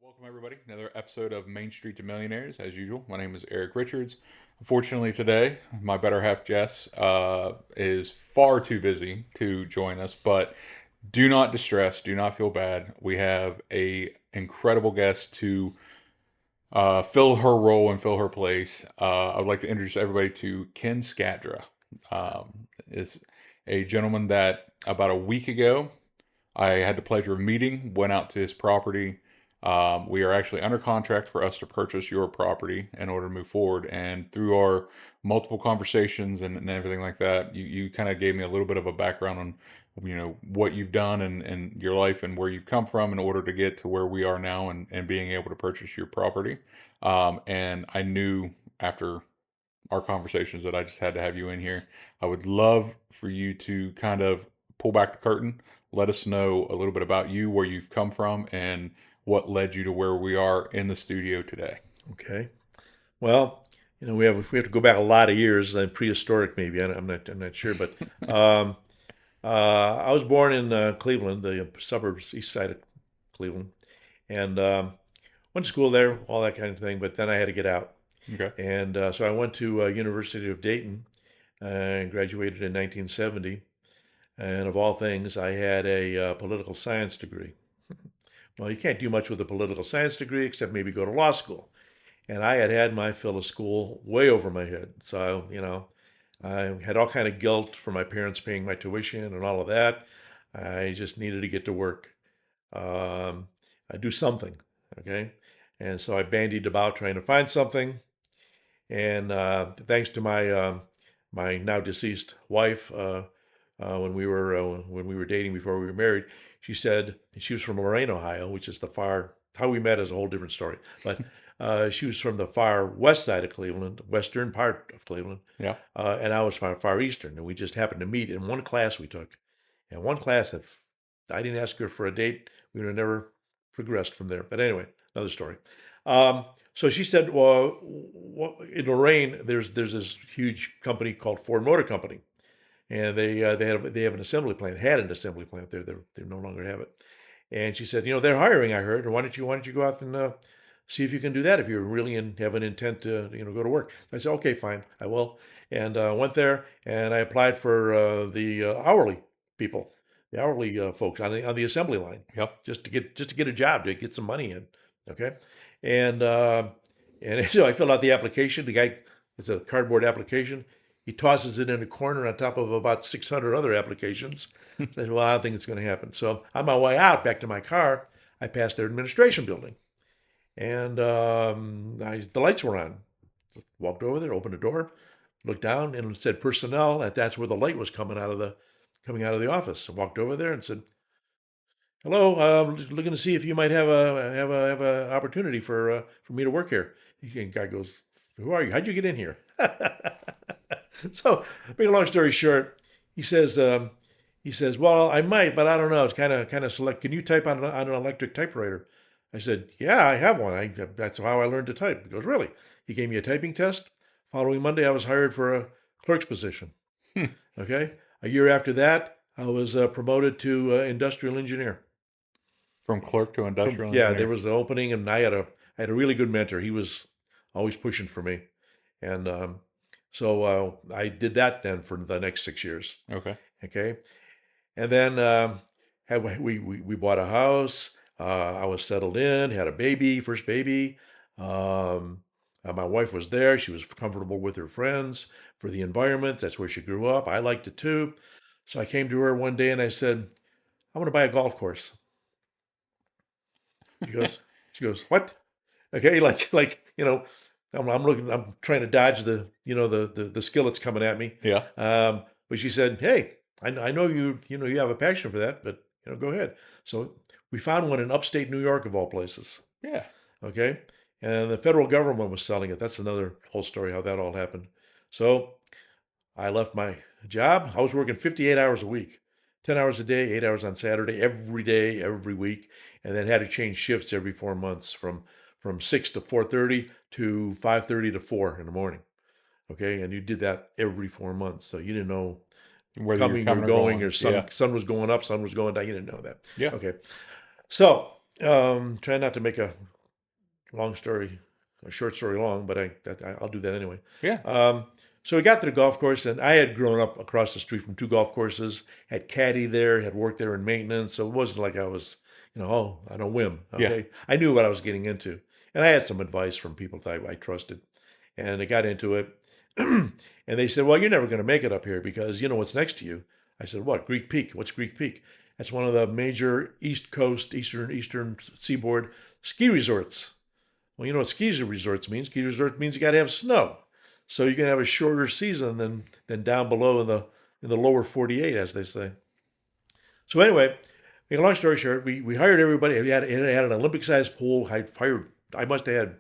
Welcome, everybody. Another episode of Main Street to Millionaires. As usual, my name is Eric Richards. Unfortunately, today, my better half, Jess, is far too busy to join us, but do not distress. Do not feel bad. We have a incredible guest to fill her role and fill her place. I would like to introduce everybody to Ken Skadra. Is a gentleman that about a week ago I had the pleasure of meeting, went out to his property. We are actually under contract for us to purchase your property in order to move forward. And through our multiple conversations and everything like that, you kind of gave me a little bit of a background on, what you've done and your life and where you've come from in order to get to where we are now and being able to purchase your property. And I knew after our conversations that I just had to have you in here. I would love for you to kind of pull back the curtain, let us know a little bit about you, where you've come from, and what led you to where we are in the studio today. Okay. Well, we have to go back a lot of years, prehistoric maybe. I'm not sure, but um, I was born in Cleveland, the suburbs east side of Cleveland, and went to school there, all that kind of thing. But then I had to get out, Okay. and so I went to University of Dayton and graduated in 1970. And of all things, I had a political science degree. Well, you can't do much with a political science degree except maybe go to law school. And I had had my fill of school way over my head. So, I had all kind of guilt for my parents paying my tuition and all of that. I just needed to get to work. I do something, okay? And so I bandied about trying to find something. And thanks to my now deceased wife, when we were dating before we were married, she said she was from Lorain, Ohio, which is the far. How we met is a whole different story. But she was from the far west side of Cleveland, western part of Cleveland, Yeah. and I was far eastern. And we just happened to meet in one class we took. And one class that I didn't ask her for a date, we would have never progressed from there. But anyway, another story. So she said, well, in Lorain, there's this huge company called Ford Motor Company, and they have an assembly plant. Had an assembly plant there. They no longer have it. And she said, they're hiring. I heard. Why don't you go out and see if you can do that if you really have an intent to go to work. I said, okay, fine, I will. And went there and I applied for the hourly people, the hourly folks on the assembly line, Yep. just to get a job, to get some money in. Okay, and so I filled out the application. The guy, it's a cardboard application. He tosses it in a corner on top of about 600 other applications. Says, well, I don't think it's going to happen. So on my way out back to my car, I passed their administration building, and the lights were on. Walked over there, opened the door, looked down, and it said personnel. That's where the light was coming out of the office. I walked over there and said, "Hello, just looking to see if you might have a opportunity for me to work here." The guy goes, "Who are you? How'd you get in here?" So, make a long story short, he says, "Well, I might, but I don't know. It's kind of select. Can you type on an electric typewriter?" I said, "Yeah, I have one. That's how I learned to type." He goes, "Really?" He gave me a typing test. Following Monday, I was hired for a clerk's position. Okay. A year after that, I was promoted to industrial engineer. From clerk to industrial Yeah, there engineer. was an opening, and I had a really good mentor. He was always pushing for me, and so I did that then for the next 6 years. Okay. Okay, and then we bought a house. I was settled in, had a baby, first baby. My wife was there. She was comfortable with her friends for the environment. That's where she grew up. I liked it too. So I came to her one day and I said, "I want to buy a golf course." She goes, she goes, "What?" Okay, I'm trying to dodge the skillets coming at me. Yeah. But she said, "Hey, I know you have a passion for that, but go ahead." So we found one in upstate New York of all places. Yeah. Okay, and the federal government was selling it. That's another whole story how that all happened. So I left my job. I was working 58 hours a week, 10 hours a day, 8 hours on Saturday, every day, every week, and then had to change shifts every 4 months from 6 to 4:30 to 5:30 to 4 in the morning. Okay, and you did that every 4 months, so you didn't know Whether you're coming or coming or going, going. or sun Yeah. sun was going up, sun was going down. You didn't know that. Yeah. Okay, so try not to make a long story, a short story long, but I'll do that anyway. Yeah. Um, so we got to the golf course, and I had grown up across the street from two golf courses, had caddy there, had worked there in maintenance, so it wasn't like I was, oh, on a whim. Yeah. Okay, I knew what I was getting into, and I had some advice from people that I trusted, and I got into it, and they said, "Well, you're never going to make it up here because you know what's next to you." I said, "What? Greek Peak? What's Greek Peak?" That's one of the major East Coast, Eastern Seaboard ski resorts. Well, you know what ski resorts means? Ski resort means you got to have snow, so you can have a shorter season than down below in the lower 48, as they say. So anyway, make a long story short, we hired everybody. It had an Olympic-sized pool. I must have had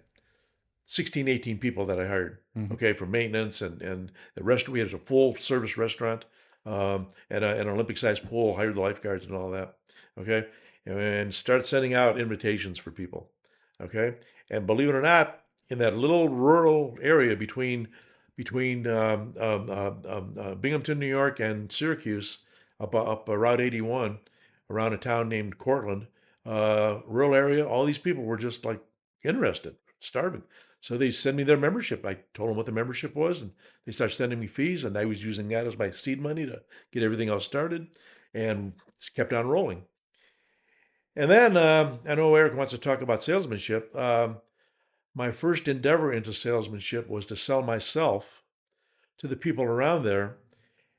16, 18 people that I hired. Hmm. Okay, for maintenance and the rest. We had a full service restaurant and an Olympic-sized pool. Hired the lifeguards and all that. Okay, and start sending out invitations for people. Okay, and believe it or not, in that little rural area between Binghamton, New York, and Syracuse, up Route 81, around a town named Cortland, rural area. All these people were just like interested, starving. So they send me their membership. I told them what the membership was, and they start sending me fees, and I was using that as my seed money to get everything else started, and it's kept on rolling. And then I know Eric wants to talk about salesmanship. My first endeavor into salesmanship was to sell myself to the people around there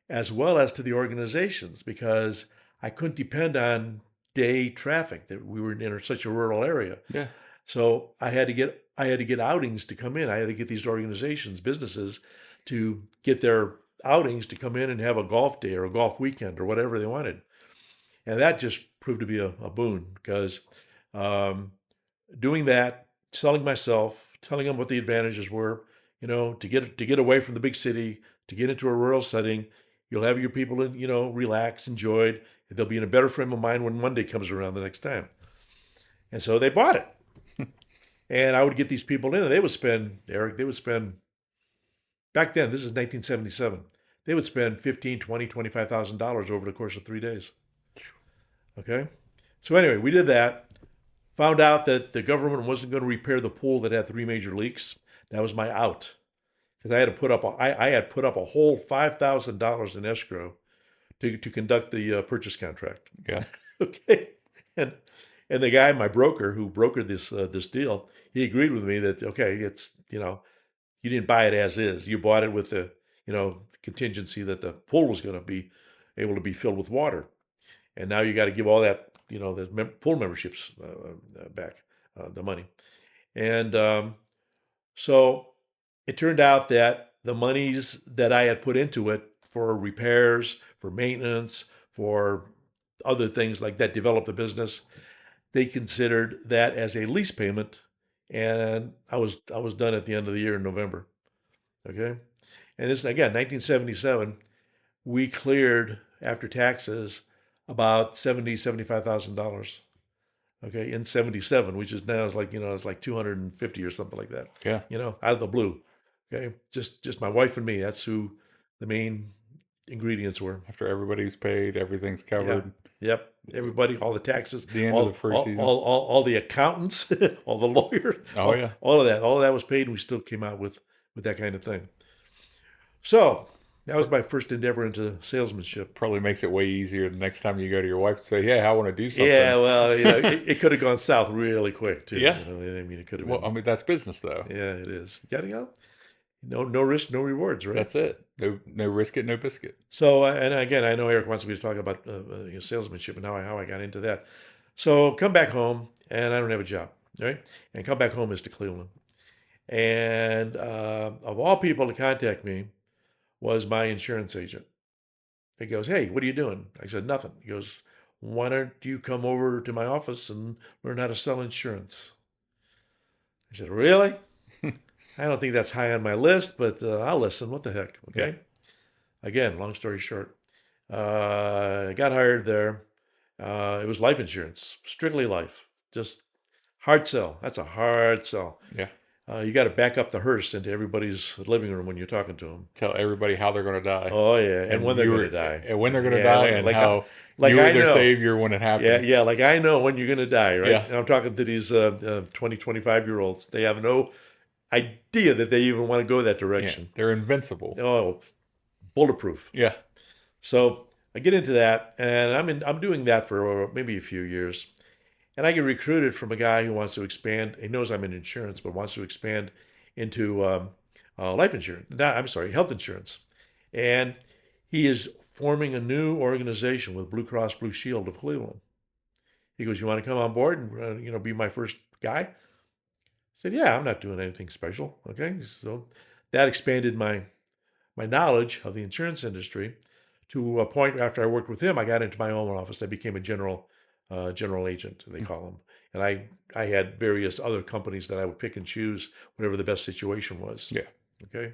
as well as to the organizations because I couldn't depend on day traffic that we were in such a rural area. Yeah. So I had to get outings to come in. I had to get these organizations, businesses, to get their outings to come in and have a golf day or a golf weekend or whatever they wanted. And that just proved to be a boon because um, doing that, selling myself, telling them what the advantages were, to get away from the big city, to get into a rural setting, you'll have your people in, relax, enjoyed. They'll be in a better frame of mind when Monday comes around the next time. And so they bought it. And I would get these people in, and they would spend back then, this is 1977, they would spend 15, 20, $25,000 over the course of 3 days. Okay? So anyway, we did that. Found out that the government wasn't going to repair the pool that had three major leaks. That was my out because I had put up a whole $5,000 in escrow to conduct the purchase contract. Yeah. Okay, and and the guy, my broker, who brokered this deal, he agreed with me that okay, it's you didn't buy it as is. You bought it with the contingency that the pool was going to be able to be filled with water, and now you got to give all that pool memberships back, the money. And so it turned out that the monies that I had put into it for repairs, for maintenance, for other things like that, develop the business, they considered that as a lease payment, and I was done at the end of the year in November. Okay, and this again, 1977, we cleared after taxes about $75,000. Okay, in 77, which is now is like it's like 250 or something like that. Yeah. Out of the blue. Okay, just my wife and me. That's who the main ingredients were. After everybody's paid, everything's Yeah. covered. Yep. Everybody, all the taxes, The end of the all first all season. all the accountants, all the lawyers, Oh yeah. all of that was paid, and we still came out with that kind of thing. So that was my first endeavor into salesmanship. Probably makes it way easier the next time you go to your wife and say, "Hey, I want to do Yeah, something." well, it could have gone south really quick too. Yeah. I mean, it could have Well, I been. mean that's business though. Yeah, it is. You gotta go. No risk, no rewards, right? That's it. No risk it, no biscuit. So, and again, I know Eric wants me to talk about salesmanship and how I got into that. So, come back home, and I don't have a job, right? And come back home is to Cleveland. And of all people to contact me was my insurance agent. He goes, "Hey, what are you doing?" I said, "Nothing." He goes, "Why don't you come over to my office and learn how to sell insurance?" I said, "Really? I don't think that's high on my list, but I'll listen. What the heck?" Yeah. Okay. Again, long story short, I got hired there. It was life insurance, strictly life, just hard sell. That's a hard sell. Yeah. You got to back up the hearse into everybody's living room when you're talking to them. Tell everybody how they're going to die, Oh yeah, and and when they're going to die. when they're going to Yeah, die, and how like you were I their know. savior when it Yeah, happens. yeah, like I know when you're going to die, right? Yeah, And I'm talking to these 20, 25-year-olds. They have no idea that they even want to go that yeah, direction. they're invincible. Oh, bulletproof. Yeah, So I get into that, and I'm doing that for maybe a few years, and I get recruited from a guy who wants to expand. He knows I'm in insurance, but wants to expand into life insurance. Not, I'm sorry, health insurance, and he is forming a new organization with Blue Cross Blue Shield of Cleveland. He goes, "You want to come on board and be my first guy?" I said, "Yeah, I'm not doing anything special." Okay, so that expanded my knowledge of the insurance industry to a point after I worked with him, I got into my own office. I became a general agent, they call them. And I had various other companies that I would pick and choose whatever the best situation was. yeah, Okay.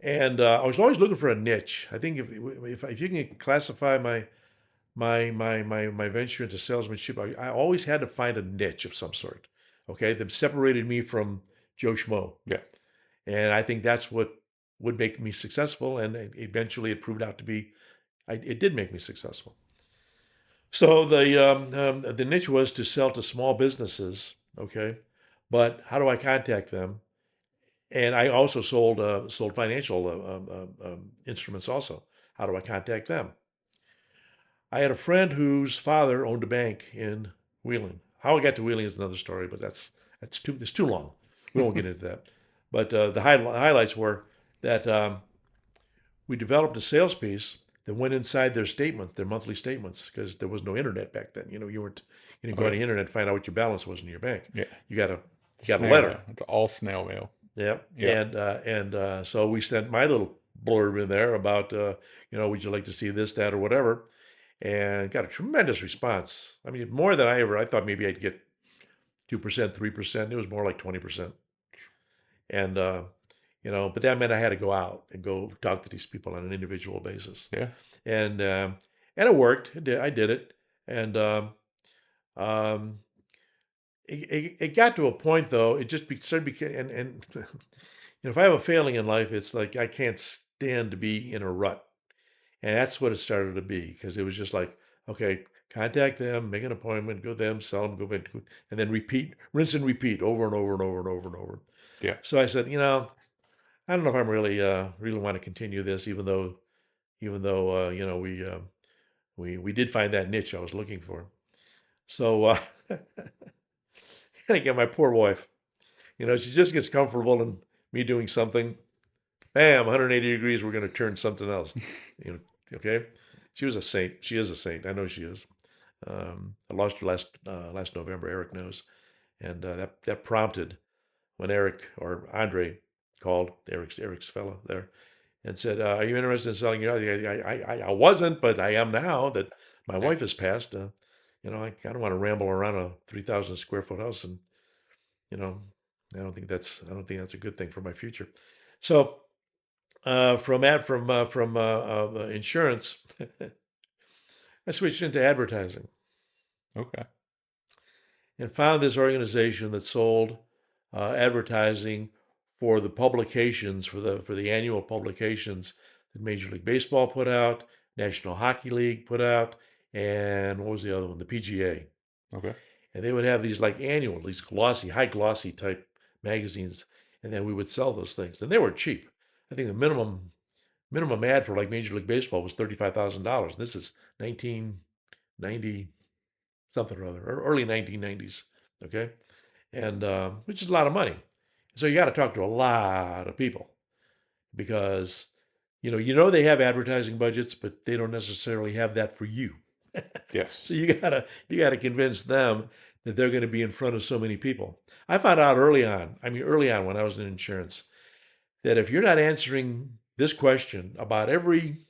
And I was always looking for a niche. I think if you can classify my venture into salesmanship, I always had to find a niche of some sort. Okay. That separated me from Joe Schmo. yeah. And I think that's what would make me successful. And eventually it proved out to be, it did make me successful. So the niche was to sell to small businesses. Okay. But how do I contact them? And I also sold financial instruments also. How do I contact them? I had a friend whose father owned a bank in Wheeling. How I got to Wheeling is another story, but it's too long. We won't get into that. But the highlights were that we developed a sales piece that went inside their statements, their monthly statements, because there was no internet back then. You didn't Oh go on yeah, the internet and find out what your balance was in your bank. yeah. You got a Snail letter. mail. It's all snail mail. Yep. Yeah, And so we sent my little blurb in there about would you like to see this, that, or whatever, and got a tremendous response. I mean, more than I thought maybe I'd get 2%, 3%. It was more like 20%. And but that meant I had to go out and go talk to these people on an individual basis. yeah. And it worked. I did it, and um, it got to a point though. It just started becoming and if I have a failing in life, it's like I can't stand to be in a rut, and that's what it started to be because it was just like, okay, contact them, make an appointment, go them, sell them, go back, and then repeat, rinse and repeat over and over and over and over and over. Yeah. So I said, I don't know if I'm really want to continue this, even though we did find that niche I was looking for. So I get my poor wife. She just gets comfortable in me doing something. Bam, 180 degrees. We're going to turn something else. Okay. She was a saint. She is a saint. I know she is. I lost her last November. Eric knows, and that prompted when Eric or Andre called Eric's fellow there and said, "Are you interested in selling your house?" I wasn't, but I am now that my Yeah. wife has passed. I don't want to ramble around a 3,000 square foot house, and you know, I don't think that's a good thing for my future. So from insurance, I switched into advertising Okay. and found this organization that sold advertising for the publications for the annual publications that Major League Baseball put out, National Hockey League put out, and what was the other one? The PGA. Okay. And they would have these like annual, these glossy, high glossy type magazines, and then we would sell those things. And they were cheap. I think the minimum ad for like Major League Baseball was $35,000. This is 1990 something or other, or early 1990s. Okay, and which is a lot of money. So you got to talk to a lot of people because they have advertising budgets, but they don't necessarily have that for you. Yes. So you gotta convince them that they're going to be in front of so many people. I found out early on. I mean, early on when I was in insurance, that if you're not answering this question about every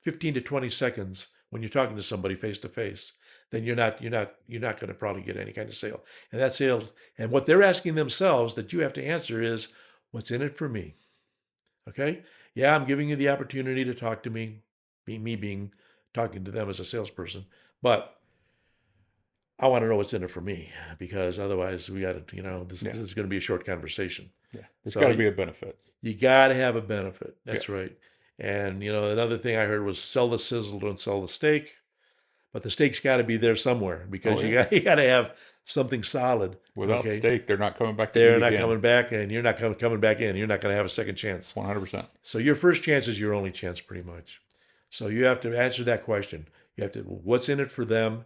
15 to 20 seconds when you're talking to somebody face to face, then you're not going to probably get any kind of sale. And that sales and what they're asking themselves that you have to answer is, what's in it for me? Okay? Yeah, I'm giving you the opportunity to talk to me, me being talking to them as a salesperson, but I want to know what's in it for me because otherwise we got to, this Yeah. is going to be a short conversation. Yeah. There's got So to be a benefit. you got to have a benefit. Yeah. That's right. And, another thing I heard was sell the sizzle, don't sell the steak. But the steak's got to be there somewhere Oh because you yeah. got you got to have something solid. Without Okay, steak, they're not coming back to eat they're not again. coming back, and you're not coming back in. You're not going to have a second chance. 100%. So your first chance is your only chance, pretty much. So you have to answer that question. You have to what's in it for them,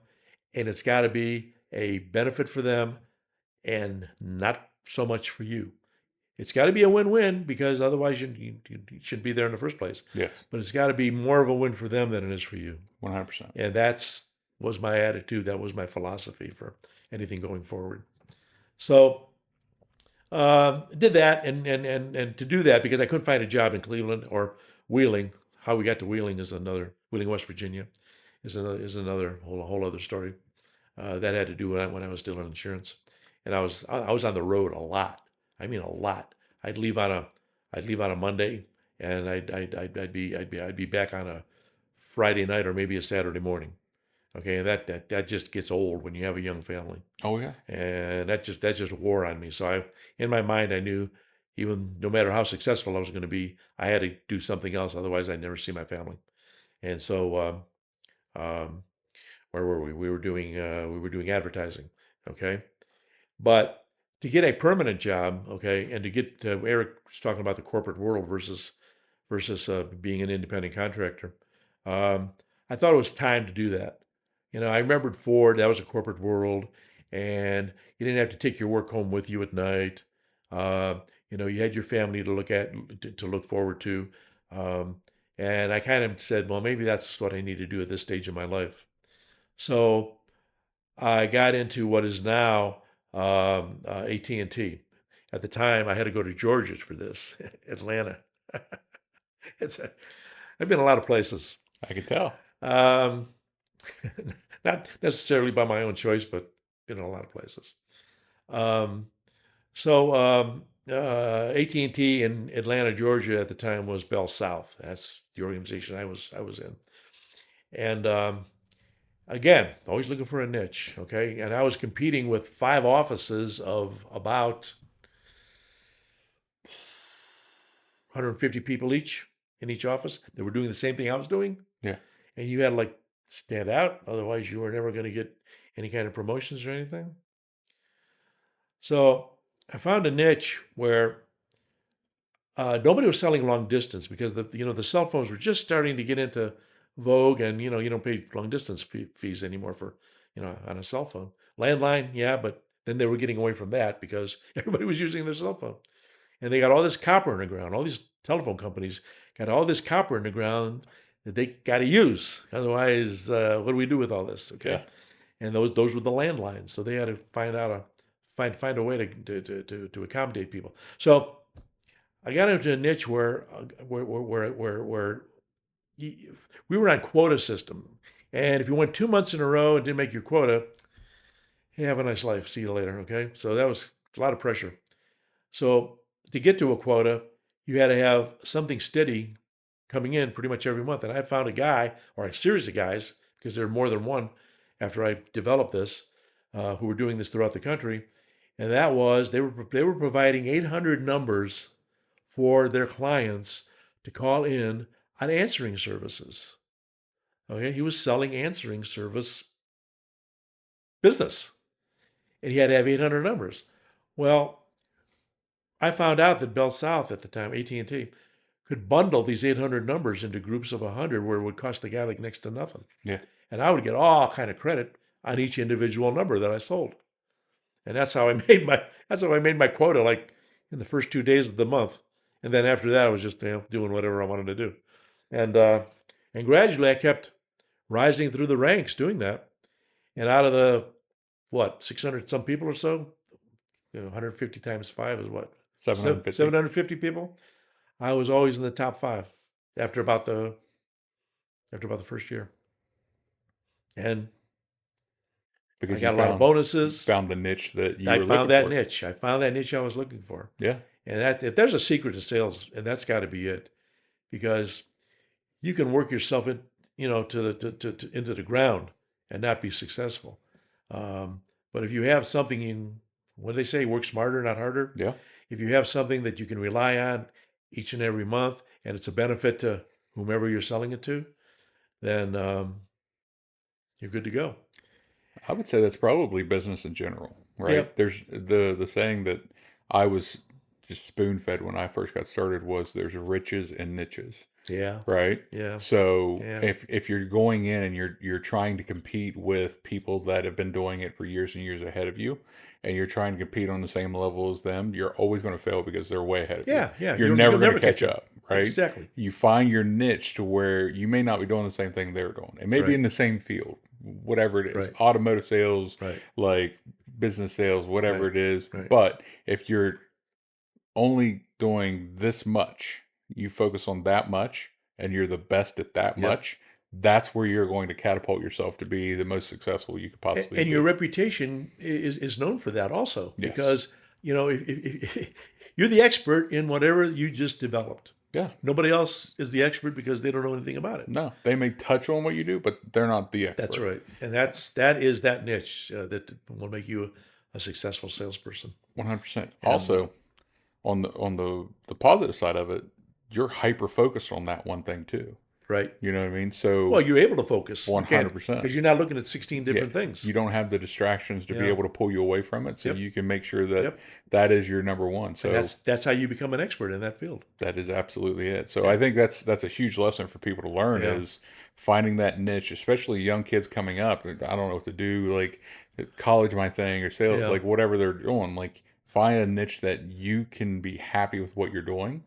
and it's got to be a benefit for them, and not so much for you. It's got to be a win-win because otherwise you shouldn't be there in the first place. Yes. But it's got to be more of a win for them than it is for you. 100%. And that's was my attitude. That was my philosophy for anything going forward. So did that, and to do that because I couldn't find a job in Cleveland or Wheeling. How we got to Wheeling is another Wheeling, West Virginia, is another whole other story. That had to do when I was still in insurance, and I was on the road a lot. I mean a lot. I'd leave on a Monday, and I'd be back on a Friday night or maybe a Saturday morning. Okay, and that just gets old when you have a young family, Oh yeah. and that just wore on me. So in my mind, I knew even no matter how successful I was going to be, I had to do something else. Otherwise, I'd never see my family. And so, um, where were we? We were doing advertising. Okay, but to get a permanent job, okay, and to get Eric was talking about the corporate world versus being an independent contractor. Um, I thought it was time to do that. I remembered Ford, that was a corporate world, and you didn't have to take your work home with you at night. You had your family to look at, to look forward to. Um, and I kind of said, well, maybe that's what I need to do at this stage of my life. So I got into what is now AT&T. At the time, I had to go to Georgia for this, Atlanta. It's a, I've been a lot of places. I can tell. Um, not necessarily by my own choice, but been in a lot of places. Um, so AT&T in Atlanta, Georgia at the time was Bell South. That's the organization I was in. And again, always looking for a niche. Okay, and I was competing with 5 offices of about 150 people each in each office that were doing the same thing I was doing. Yeah. And you had to like stand out, otherwise you were never going to get any kind of promotions or anything. So I found a niche where nobody was selling long distance because the cell phones were just starting to get into vogue, and you don't pay long distance fees anymore for on a cell phone. Landline, yeah, but then they were getting away from that because everybody was using their cell phone, and they got all this copper in the ground. All these telephone companies got all this copper in the ground that they got to use. Otherwise, what do we do with all this? Okay, Yeah. and those were the landlines, so they had to find a way to accommodate people. So I got into a niche where we were on quota system, and if you went 2 months in a row and didn't make your quota, hey, have a nice life. See you later. Okay, so that was a lot of pressure. So to get to a quota, you had to have something steady coming in pretty much every month. And I found a guy or a series of guys because there were more than one after I developed this who were doing this throughout the country, and that was they were providing 800 numbers for their clients to call in on answering services. Okay, he was selling answering service business, and he had to have 800 numbers. Well, I found out that Bell South at the time, AT&T, could bundle these 800 numbers into groups of 100 where it would cost the guy like next to nothing. Yeah. And I would get all kind of credit on each individual number that I sold. And that's how I made my quota like in the first 2 days of the month. And then after that I was just doing whatever I wanted to do. And gradually I kept rising through the ranks doing that. And out of the 600 some people or so, 150 times 5 is what? 750. 750 people. I was always in the top 5 after about the first year. And I Because you got a lot of found bonuses. found the niche that you I were found looking that for. niche. I found that niche I was looking for. Yeah. And that if there's a secret to sales, and that's got to be it, because you can work yourself in, to into the ground and not be successful. But if you have something in, what do they say, work smarter, not harder. Yeah. If you have something that you can rely on each and every month, and it's a benefit to whomever you're selling it to, then you're good to go. I would say that's probably business in general, right? Yep. There's the saying that I was just spoon fed when I first got started was there's riches and niches, Yeah. right? Yeah. So Yeah. if you're going in and you're trying to compete with people that have been doing it for years and years ahead of you, and you're trying to compete on the same level as them, you're always going to fail because they're way ahead of you. Yeah. Yeah. You're You'll never going to never catch catch up. up, right? Exactly. You find your niche to where you may not be doing the same thing they're doing. It may be Right. in the same field, whatever it is, Right. automotive sales, Right. like business sales, whatever Right. it is. Right. But if you're only doing this much, you focus on that much, and you're the best at that Yep. much, that's where you're going to catapult yourself to be the most successful you could possibly And your be. reputation is known for that also, Yes. because if you're the expert in whatever you just developed. Yeah. Nobody else is the expert because they don't know anything about it. No, they may touch on what you do, but they're not the That's expert. right, and that is that niche that will make you a successful salesperson. 100%. And Also, on the positive side of it, you're hyper focused on that one thing too. right, You know what I mean? well, So you're able to focus. You can't 100%. because you're not looking at 16 Yeah, different things. you don't have the distractions to be Yeah. able to pull you away from it, so Yep. you can make sure that Yep. that is your number one. And So that's how you become an expert in that field. that is absolutely it. So I And think that's a huge lesson for people to learn yeah. is finding that niche, especially young kids coming up. I don't know what to do, like college my thing or sales, Yeah. like whatever they're doing. Like find a niche that you can be happy with what you're doing.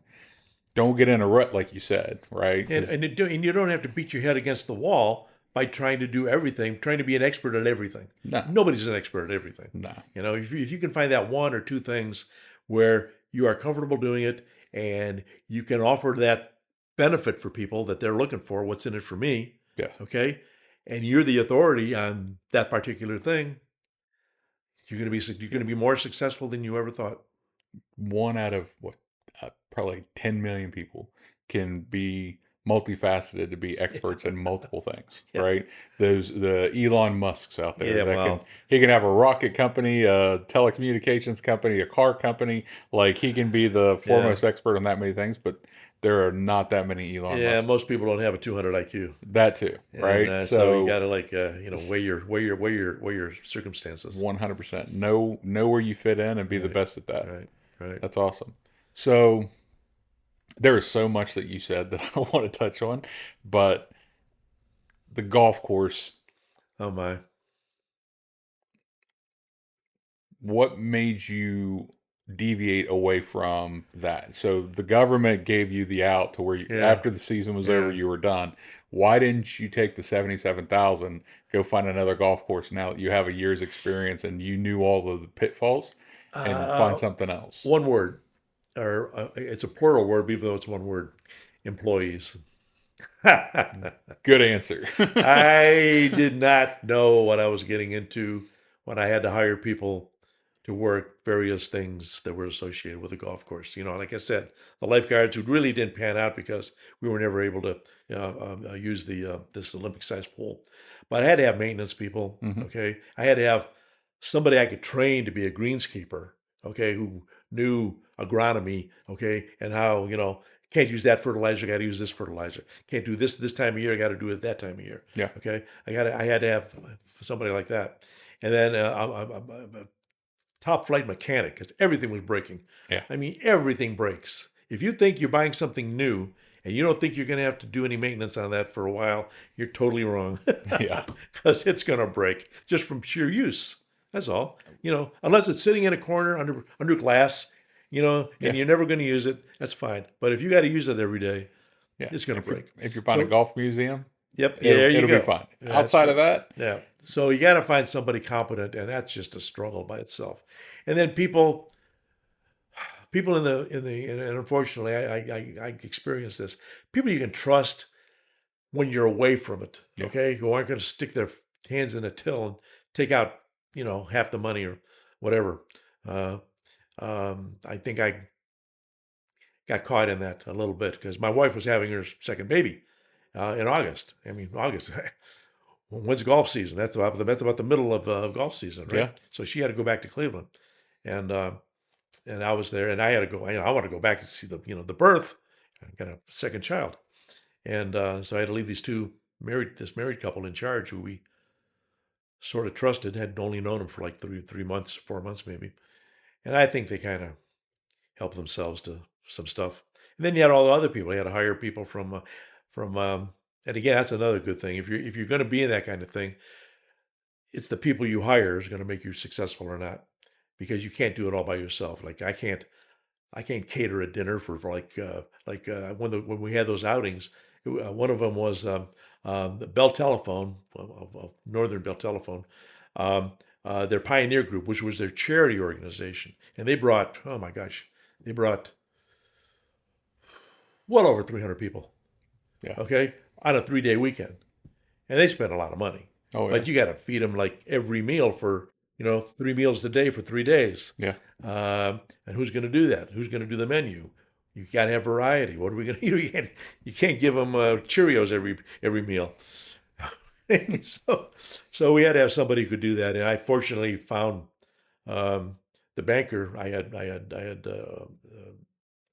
Don't get in a rut, like you said, right? And Because and you don't have to beat your head against the wall by trying to do everything, trying to be an expert at everything. no, Nobody's an expert at everything. no, If you can find that one or two things where you are comfortable doing it and you can offer that benefit for people that they're looking for, what's in it for me, yeah. okay? And you're the authority on that particular thing, you're going to be more successful than you ever thought. One out of what probably 10 million people can be multifaceted to be experts in multiple things, Yeah. right? Those the Elon Musks out there Yeah, that can well, he can have a rocket company, a telecommunications company, a car company, like he can be the yeah. foremost expert on that many things, but there are not that many Elon Yeah, Musks. most people don't have a 200 IQ. That too, And right? so you got So to like weigh your circumstances. 100% know where you fit in and be the Right, best at that. right, right. That's awesome. So there is so much that you said that I want to touch on, but the golf course, Oh my. what made you deviate away from that? So the government gave you the out to where Yeah, after the season was over, yeah. you were done. Why didn't you take the 77,000, go find another golf course now that you have a year's experience and you knew all of the pitfalls and find Uh, something else? one word, or it's a plural word, even though it's one word. Employees. Good answer. I did not know what I was getting into when I had to hire people to work various things that were associated with the golf course. Like I said, the lifeguards who really didn't pan out because we were never able to use the this Olympic sized pool. But I had to have maintenance people. Mhm. Okay, I had to have somebody I could train to be a greenskeeper. Okay, who knew agronomy. Okay, and how can't use that fertilizer. Got to use this fertilizer. Can't do this time of year. I got to do it that time of year. Yeah. Okay, I had to have somebody like that, and then a top flight mechanic because everything was breaking. Yeah. I mean, everything breaks. If you think you're buying something new and you don't think you're going to have to do any maintenance on that for a while, you're totally wrong Yeah. because it's going to break just from sheer use. That's all. Unless it's sitting in a corner under glass, Yeah. and you're never going to use it, that's fine. But if you got to use it every day, Yeah. it's going to If you're, break. if you're buying a So, golf museum, yep, it'll there you it'll be go. fine. That's Outside of right. that, Yeah. So you got to find somebody competent, and that's just a struggle by itself. And then people and unfortunately, I experienced this. People you can trust when you're away from it. yeah. Okay, who aren't going to stick their hands in a till and take out half the money or whatever. Uh, I think I got caught in that a little bit because my wife was having her second baby in August. I mean, August. Well, when's golf season? That's about the middle of golf season, right? Yeah. So she had to go back to Cleveland, and I was there, and I had to go. I want to go back and see the birth. I got a second child, and so I had to leave this married couple in charge, who we sort of trusted, had only known them for like 3 months, 4 months maybe, and I think they kind of helped themselves to some stuff. And then you had all the other people. You had to hire people from and again, that's another good thing. If you're going to be in that kind of thing, it's the people you hire is going to make you successful or not, because you can't do it all by yourself. Like I can't cater a dinner when we had those outings. One of them was the Bell Telephone, Northern Bell Telephone, um, their Pioneer Group, which was their charity organization, and they brought, oh my gosh, they brought well over 300 people. Yeah. Okay, on a 3-day weekend, and they spent a lot of money. Oh yeah. But you got to feed them like every meal for 3 meals a day for 3 days. Yeah. And who's going to do that? Who's going to do the menu? You got to have variety. What are we going to? You can't give them Cheerios every meal. so we had to have somebody who could do that, and I fortunately found the banker I had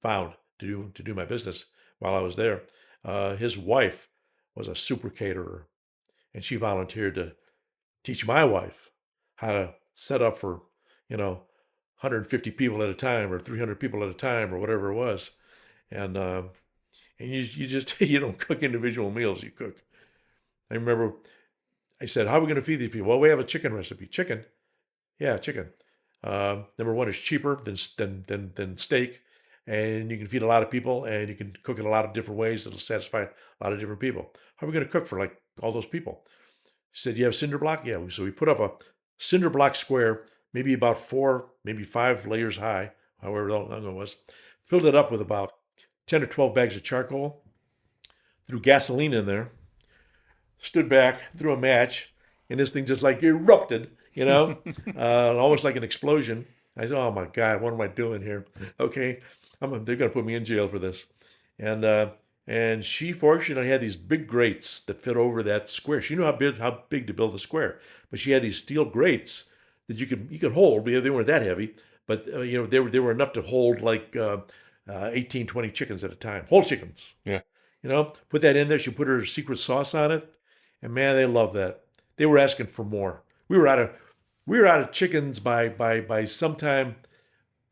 found to do my business while I was there. His wife was a super caterer, and she volunteered to teach my wife how to set up for, 150 people at a time or 300 people at a time or whatever it was. And you just you don't cook individual meals. You cook. I remember I said, "How are we going to feed these people?" Well, we have a chicken recipe. Chicken, yeah, chicken. Number one is cheaper than steak, and you can feed a lot of people, and you can cook it a lot of different ways that'll satisfy a lot of different people. How are we going to cook for like all those people? She said, "You have cinder block?" Yeah. So we put up a cinder block square, maybe about 4, maybe 5 layers high, however long it was. Filled it up with about 10 or 12 bags of charcoal, threw gasoline in there, stood back, threw a match, and this thing just like erupted, almost like an explosion. I said, "Oh my God, what am I doing here?" Okay, they're going to put me in jail for this. And she fortunately had these big grates that fit over that square. She knew how big to build a square, but she had these steel grates that you could hold. They weren't that heavy, but they were enough to hold like 18, 20 chickens at a time, whole chickens. Yeah. Put that in there. She put her secret sauce on it, and man, they loved that. They were asking for more. We were out of chickens by sometime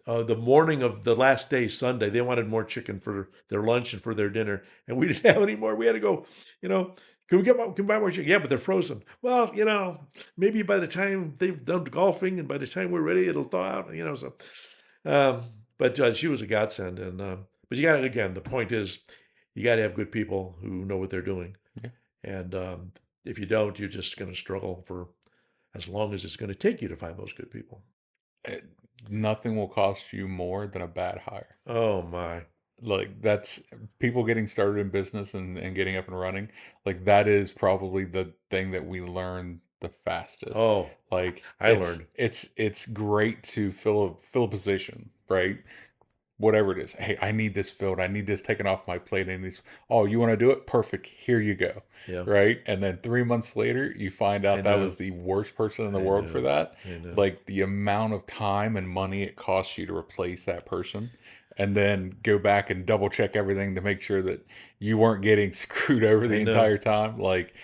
the morning of the last day, Sunday. They wanted more chicken for their lunch and for their dinner, and we didn't have any more. We had to go, can we buy more chicken? Yeah, but they're frozen. Well, maybe by the time they've done golfing and by the time we're ready, it'll thaw out. So, but she was a godsend, but you got to, again. The point is, you got to have good people who know what they're doing, Yeah. and if you don't, you're just going to struggle for as long as it's going to take you to find those good people. Eh, Nothing will cost you more than a bad hire. Oh my. Like that's people getting started in business and getting up and running. Like that is probably the thing that we learn the fastest. Oh, Like I learned. it's great to fill a position, right? Whatever it is. Hey, I need this filled. I need this taken off my plate. And these, oh, you want to do it? Perfect. Here you go. Yeah, Right. And then 3 months later, you find I out that know. was the worst person in the I world for know. that. I know. Like the amount of time and money it costs you to replace that person. And then go back and double check everything to make sure that you weren't getting screwed over I the know. entire time. Like, And,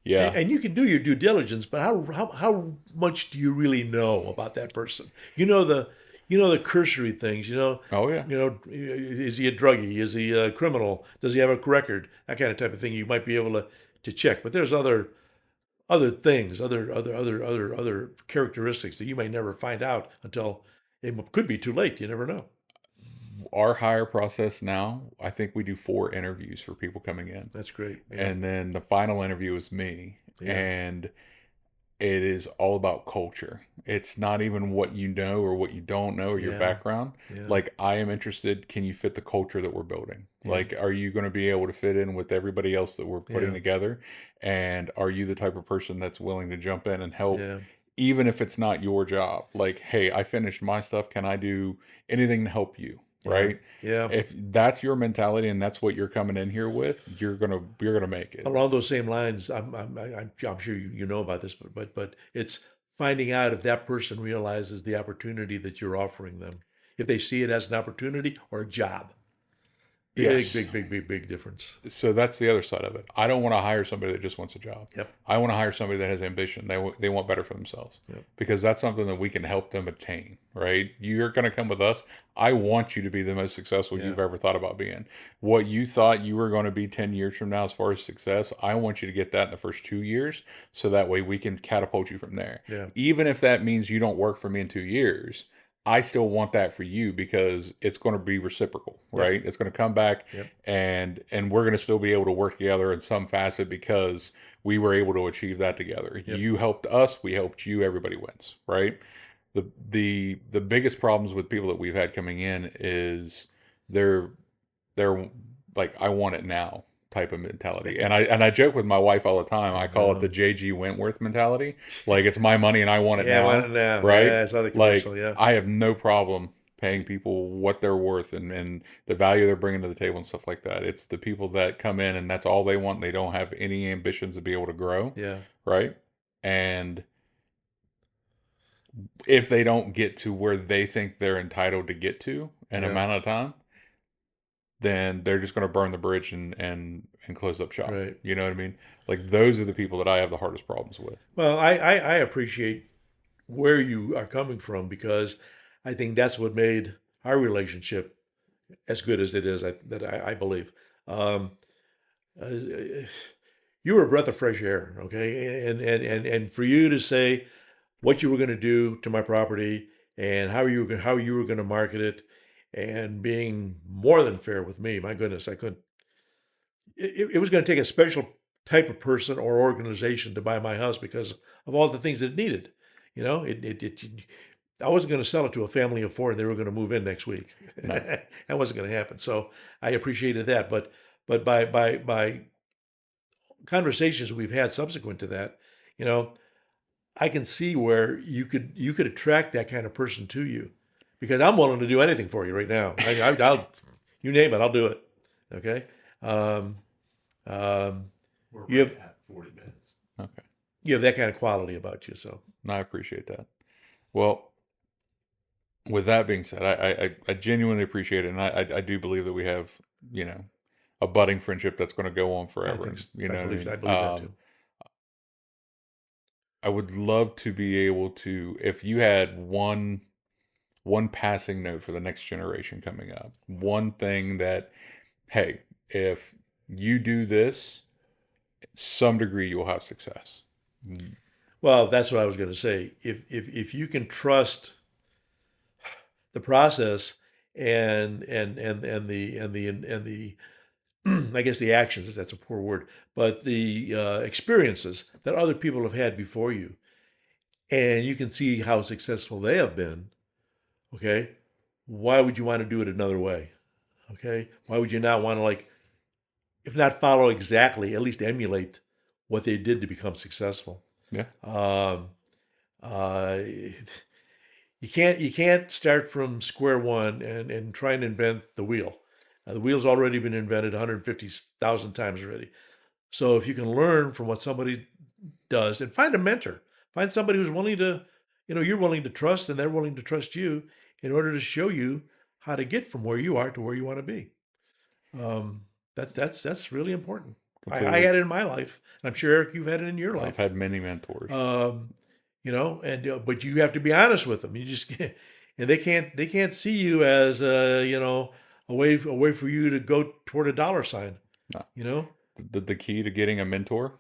yeah. and you can do your due diligence, but how much do you really know about that person? The cursory things. Oh, yeah. Is he a druggie? Is he a criminal? Does he have a record? That kind of type of thing. You might be able to check, but there's other things, other characteristics that you may never find out until it could be too late. You never know. Our hire process now, I think we do 4 interviews for people coming in. That's great. Yeah, And then the final interview is me. yeah, And it is all about culture. It's not even what you know or what you don't know or your yeah, background. yeah, Like, I am interested, can you fit the culture that we're building? yeah, Like, are you going to be able to fit in with everybody else that we're putting yeah, together? And are you the type of person that's willing to jump in and help, yeah, even if it's not your job? Like, hey, I finished my stuff. Can I do anything to help you? Yeah. right? Yeah. If that's your mentality and that's what you're coming in here with, you're gonna make it. Along those same lines, I'm sure you know about this, but it's finding out if that person realizes the opportunity that you're offering them. If they see it as an opportunity or a job. Big, Yes. big, big, big, big difference. So that's the other side of it. I don't want to hire somebody that just wants a job. Yep. I want to hire somebody that has ambition. They want better for themselves, Yep. because that's something that we can help them attain, right? You're going to come with us. I want you to be the most successful Yeah. you've ever thought about being. What you thought you were going to be 10 years from now as far as success, I want you to get that in the first 2 years, so that way we can catapult you from there. Yeah. Even if that means you don't work for me in 2 years, I still want that for you, because it's going to be reciprocal, Yep. right? It's going to come back, Yep. and we're going to still be able to work together in some facet, because we were able to achieve that together. Yep. You helped us, we helped you, everybody wins, right? The biggest problems with people that we've had coming in is they're they're like, I want it now type of mentality. And I joke with my wife all the time. I call it the JG Wentworth mentality. Like, it's my money and I want it Yeah, I want now, it now. right? Yeah, I saw the Like, commercial. Yeah. I have no problem paying people what they're worth, and the value they're bringing to the table and stuff like that. It's the people that come in and that's all they want. They don't have any ambitions to be able to grow, Yeah. right? And if they don't get to where they think they're entitled to get to in an Yeah. amount of time, then they're just going to burn the bridge and close up shop. Right. You know what I mean? Like, those are the people that I have the hardest problems with. Well, I appreciate where you are coming from, because I think that's what made our relationship as good as it is. I believe. Um, uh, you were a breath of fresh air, okay, and for you to say what you were going to do to my property and how you were going to market it, and being more than fair with me. My goodness, I couldn't. It was going to take a special type of person or organization to buy my house because of all the things that it needed. You know, I wasn't going to sell it to a family of four and they were going to move in next week. No. That wasn't going to happen. So I appreciated that. But by conversations we've had subsequent to that, you know, I can see where you could attract that kind of person to you, because I'm willing to do anything for you right now. I'll you name it, I'll do it. Okay. Um, um, We're you right have at 40 minutes. Okay. you have that kind of quality about you. So And I appreciate that. Well, with that being said, I genuinely appreciate it. And I do believe that we have, you know, a budding friendship that's going to go on I forever. think You know what I I mean? believe that too. I would love to be able to, if you had one passing note for the next generation coming up, one thing that, hey, if you do this, some degree you'll have success. Well, that's what I was going to say. If you can trust the process and the I guess the actions, that's a poor word, but the experiences that other people have had before you, and you can see how successful they have been, okay, why would you want to do it another way? Okay, why would you not want to, like, if not follow exactly, at least emulate what they did to become successful? Yeah. Um, uh, you can't start from square one and try and invent the wheel. The wheel's already been invented 150,000 times already. So if you can learn from what somebody does and find a mentor, find somebody who's willing to, you're willing to trust and they're willing to trust you in order to show you how to get from where you are to where you want to be. Um, that's really important. I Completely. had it in my life, and I'm sure Eric, you've had it in your I've life. had many mentors. And but you have to be honest with them. You just can't, and they can't see you as a way for you to go toward a dollar sign. No. You know, The key to getting a mentor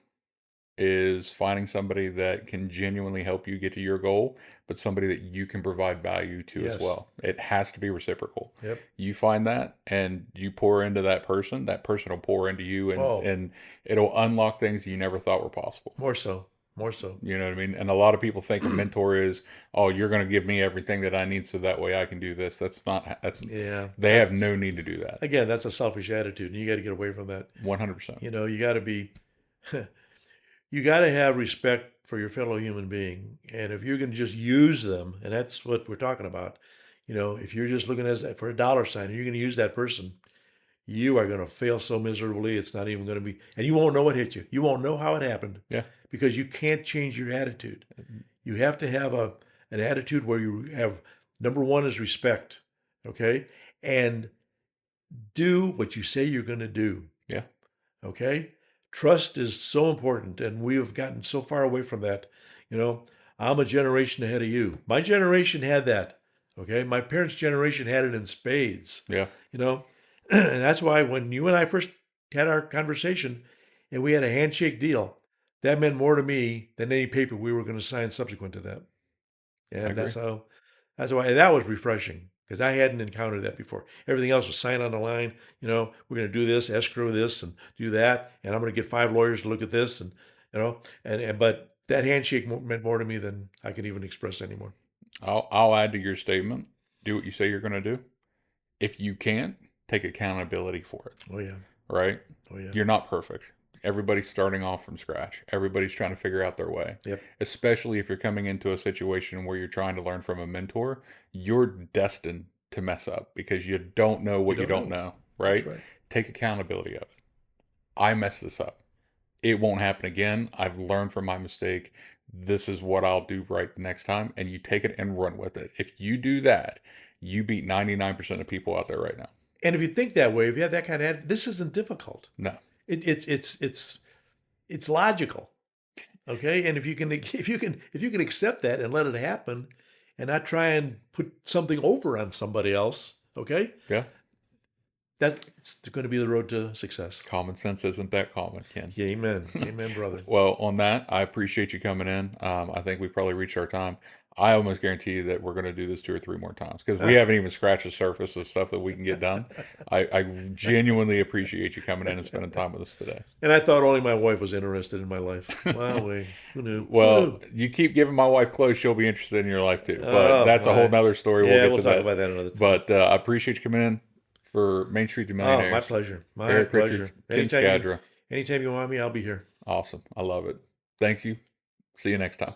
is finding somebody that can genuinely help you get to your goal, but somebody that you can provide value to as yes, well. It has to be reciprocal. yep. You find that and you pour into that person will pour into you, and Oh, and it'll unlock things you never thought were possible. more so, more so. You know what I mean? And a lot of people think a mentor is, oh, you're going to give me everything that I need so that way I can do this. Yeah, They have no need to do that. again, that's a selfish attitude, and you got to get away from that. 100%. You got to be, you got to have respect for your fellow human being, and if you're going to just use them, and that's what we're talking about, if you're just looking for a dollar sign and you're going to use that person, you are going to fail so miserably. It's not even going to be, and you won't know what hit you. You won't know how it happened Yeah. because you can't change your attitude. You have to have an attitude where you have, number one is respect, okay? And do what you say you're going to do, Yeah. okay? Trust is so important, and we have gotten so far away from that. You know, I'm a generation ahead of you. My generation had that, okay? My parents' generation had it in spades, Yeah. you know? And that's why when you and I first had our conversation and we had a handshake deal, that meant more to me than any paper we were going to sign subsequent to that. I And agree. that's why, and that was refreshing because I hadn't encountered that before. Everything else was sign on the line. We're going to do this, escrow this, and do that, and I'm going to get 5 lawyers to look at this, and but that handshake meant more to me than I can even express anymore. I'll add to your statement. Do what you say you're going to do. If you can't, take accountability for it. Oh yeah, Right? oh yeah, You're not perfect. Everybody's starting off from scratch. Everybody's trying to figure out their way. yep. Especially if you're coming into a situation where you're trying to learn from a mentor, you're destined to mess up because you don't know You what you don't don't know. know, That's right? right. Take accountability of it. I messed this up. It won't happen again. I've learned from my mistake. This is what I'll do right the next time. And you take it and run with it. If you do that, you beat 99% of people out there right now. And if you think that way, if you have that kind of attitude, this isn't difficult. No. It's logical. Okay, and if you can accept that and let it happen, and not try and put something over on somebody else, okay, Yeah. that's going to be the road to success. Common sense isn't that common, Ken. Yeah, amen, amen, brother. Well, on that, I appreciate you coming in. I think we probably reached our time. I almost guarantee you that we're going to do this 2 or 3 more times because we haven't even scratched the surface of stuff that we can get done. I genuinely appreciate you coming in and spending time with us today. And I thought only my wife was interested in my life. Wow, who knew? Who Well, knew? you keep giving my wife clothes, she'll be interested in your life too. But Oh that's a whole my, nother story. We'll yeah, get we'll to talk that. about that another time. But I appreciate you coming in for Main Street to Oh, my Millionaires. pleasure, my Eric Richards, pleasure. Ken Skadra. Anytime you want me, I'll be here. Awesome. I love it. Thank you. See you next time.